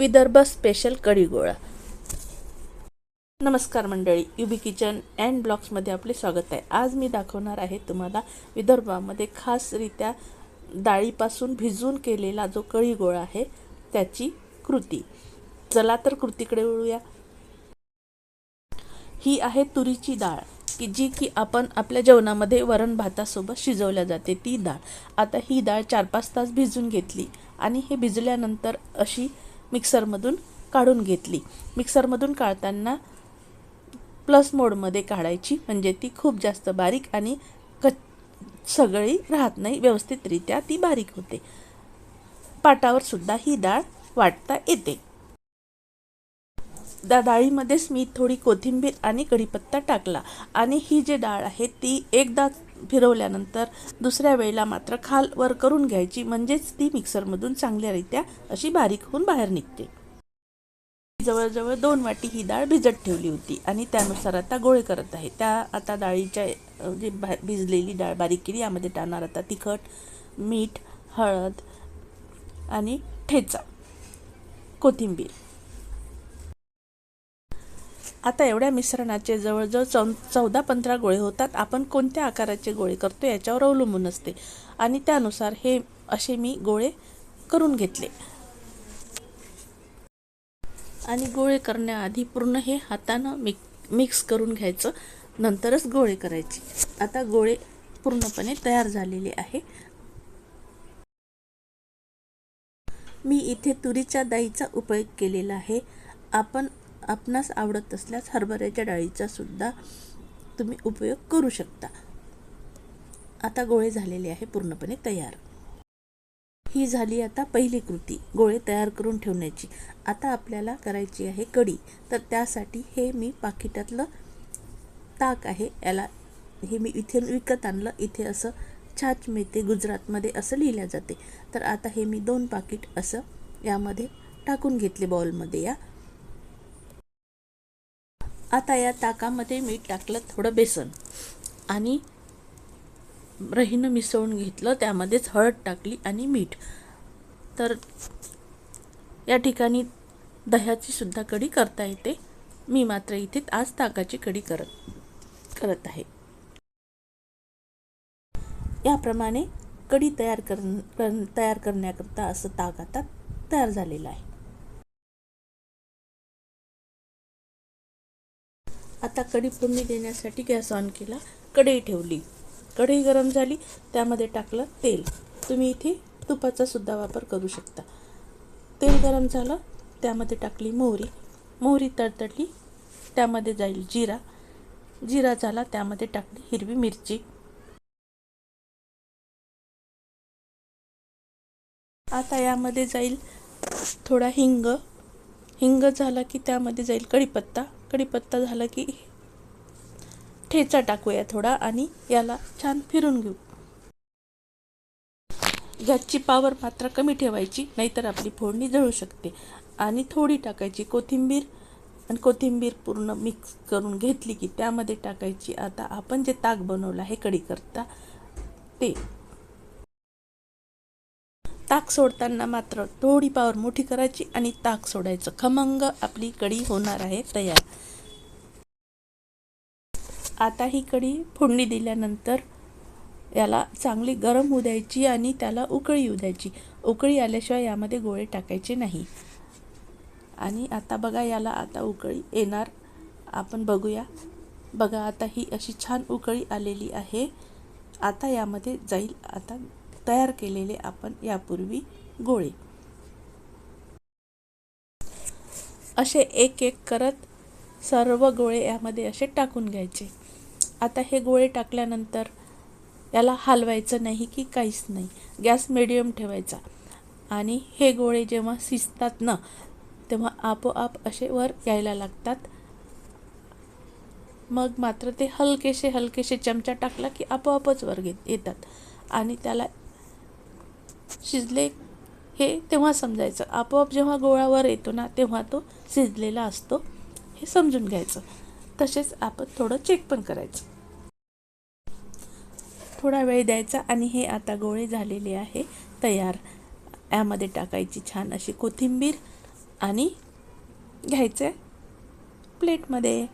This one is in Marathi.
विदर्भ स्पेशल कढी गोळा। नमस्कार मंडळी, युबी किचन अँड ब्लॉग्समध्ये आपले स्वागत आहे। आज मी दाखवणार आहे तुम्हाला विदर्भामध्ये खासरित्या डाळीपासून भिजवून केलेला जो कढी गोळा आहे त्याची कृती। चला तर कृतीकडे वळूया। ही आहे तुरीची डाळ जी आपण आपल्या जेवणामध्ये वरण भातासोबत शिजवल्या जाते ती डाळ। आता ही डाळ 4-5 तास भिजून घेतली आणि हे भिजल्यानंतर अशी मिक्सरमधून काढून घेतली। मिक्सरमधून काढताना प्लस मोडमध्ये काढायची, म्हणजे ती खूप जास्त बारीक आणि सगळी राहत नाही, व्यवस्थितरित्या ती बारीक होते। पाटावर सुद्धा ही डाळ वाटता येते। डाळीमध्येच मी थोडी कोथिंबीर आणि कढीपत्ता टाकला आणि ही जी डाळ आहे ती एकदा फिरवल्यानंतर दुसऱ्या वेळेला मात्र खाल वर करून घ्यायची, म्हणजेच ती मिक्सरमधून चांगल्यारीत्या अशी बारीक होऊन बाहेर निघते। जवळजवळ 2 वाटी ही डाळ भिजत ठेवली होती आणि त्यानुसार आता गोळे करत आहे। आता डाळीच्या जी भिजलेली डाळ बारीक केली यामध्ये टाकणार आता तिखट, मीठ, हळद आणि ठेचा, कोथिंबीर। आता एवढ्या मिश्रणाचे जवळजवळ 14-15 गोळे होतात। आपण कोणत्या आकाराचे गोळे करतो याच्यावर अवलंबून असते आणि त्यानुसार हे असे मी गोळे करून घेतले। आणि गोळे करण्याआधी पूर्ण हे हाताने मिक्स करून घ्यायचं, नंतरच गोळे करायचे। आता गोळे पूर्णपणे तयार झालेले आहे। मी इथे तुरीच्या डाळीचा उपयोग केलेला आहे। आपणास आवडत असल्यास हरभऱ्याच्या डाळीचा सुद्धा तुम्ही उपयोग करू शकता। आता गोळे झालेले आहे पूर्णपणे तयार। ही झाली आता पहिली कृती, गोळे तयार करून ठेवण्याची। आता आपल्याला करायची आहे कढी। तर त्यासाठी हे मी पाकिटातलं ताक आहे, याला हे मी इथे विकत आणलं। इथे असं छाछ मिळते, गुजरातमध्ये असं लिहिलं जाते। तर आता हे मी 2 पाकिट असं यामध्ये टाकून घेतले बाउलमध्ये। आता या ताकामध्ये मीठ टाकलं, थोडं बेसन आणि रहीनं मिसळून घेतलं, त्यामध्येच हळद टाकली आणि मीठ। तर या ठिकाणी दह्याची सुद्धा कढी करता येते, मी मात्र इथे आज ताकाची कढी करत आहे। याप्रमाणे कढी तयार करण्याकरता असं ताक आता तयार झालेलं आहे। आता कढी फोडणी देण्यासाठी गॅस ऑन केला, कढई ठेवली, कढई गरम झाली, त्यामध्ये टाकलं तेल। तुम्ही इथे तुपाचा सुद्धा वापर करू शकता। तेल गरम झालं, त्यामध्ये टाकली मोहरी तडतडली, त्यामध्ये जाईल जिरा झाला, त्यामध्ये टाकली हिरवी मिरची। आता यामध्ये जाईल थोडा हिंग झाला की त्यामध्ये जाईल कढीपत्ता झाला की ठेचा टाकूया थोडा आणि याला छान फिरून घेऊ। गॅसची पॉवर मात्र कमी ठेवायची, नाहीतर आपली फोडणी जळू शकते। आणि थोडी टाकायची कोथिंबीर आणि कोथिंबीर पूर्ण मिक्स करून घेतली की त्यामध्ये टाकायची आता आपण जे ताक बनवलं आहे कढी करता ते। ताक सोडताना मात्र थोडी पॉवर मोठी करायची आणि ताक सोडायचं। खमंग आपली कढी होणार आहे तयार। आता ही कढी फोडणी दिल्यानंतर याला चांगली गरम होऊ द्यायची आणि त्याला उकळी येऊ द्यायची। उकळी आल्याशिवाय यामध्ये गोळे टाकायचे नाही। आणि आता बघा, याला आता उकळी येणार, आपण बघूया। बघा, आता ही अशी छान उकळी आलेली आहे। आता यामध्ये जाईल आता तयार केलेले आपण यापूर्वी गोळे। असे एक एक करत सर्व गोळे यामध्ये असे टाकून घ्यायचे। आता हे गोळे टाकल्यानंतर याला हलवायचं नाही की काहीच नाही, गॅस मिडियम ठेवायचा। आणि हे गोळे जेव्हा शिजतात ना, तेव्हा आपोआप असे वर यायला लागतात। मग मात्र ते हलकेसे चमचा टाकला की आपोआपच वर येतात आणि त्याला शिजले हे तेव्हा समजायचं। आपोआप जेव्हा गोळा वर येतो ना, तेव्हा तो शिजलेला असतो, हे समजून घ्यायचं। तसेच आपण थोडं चेक पण करायचं, थोडा वेळ द्यायचा। आणि हे आता गोळे झालेले आहे तयार। यामध्ये टाकायची छान अशी कोथिंबीर आणि घ्यायचे प्लेटमध्ये.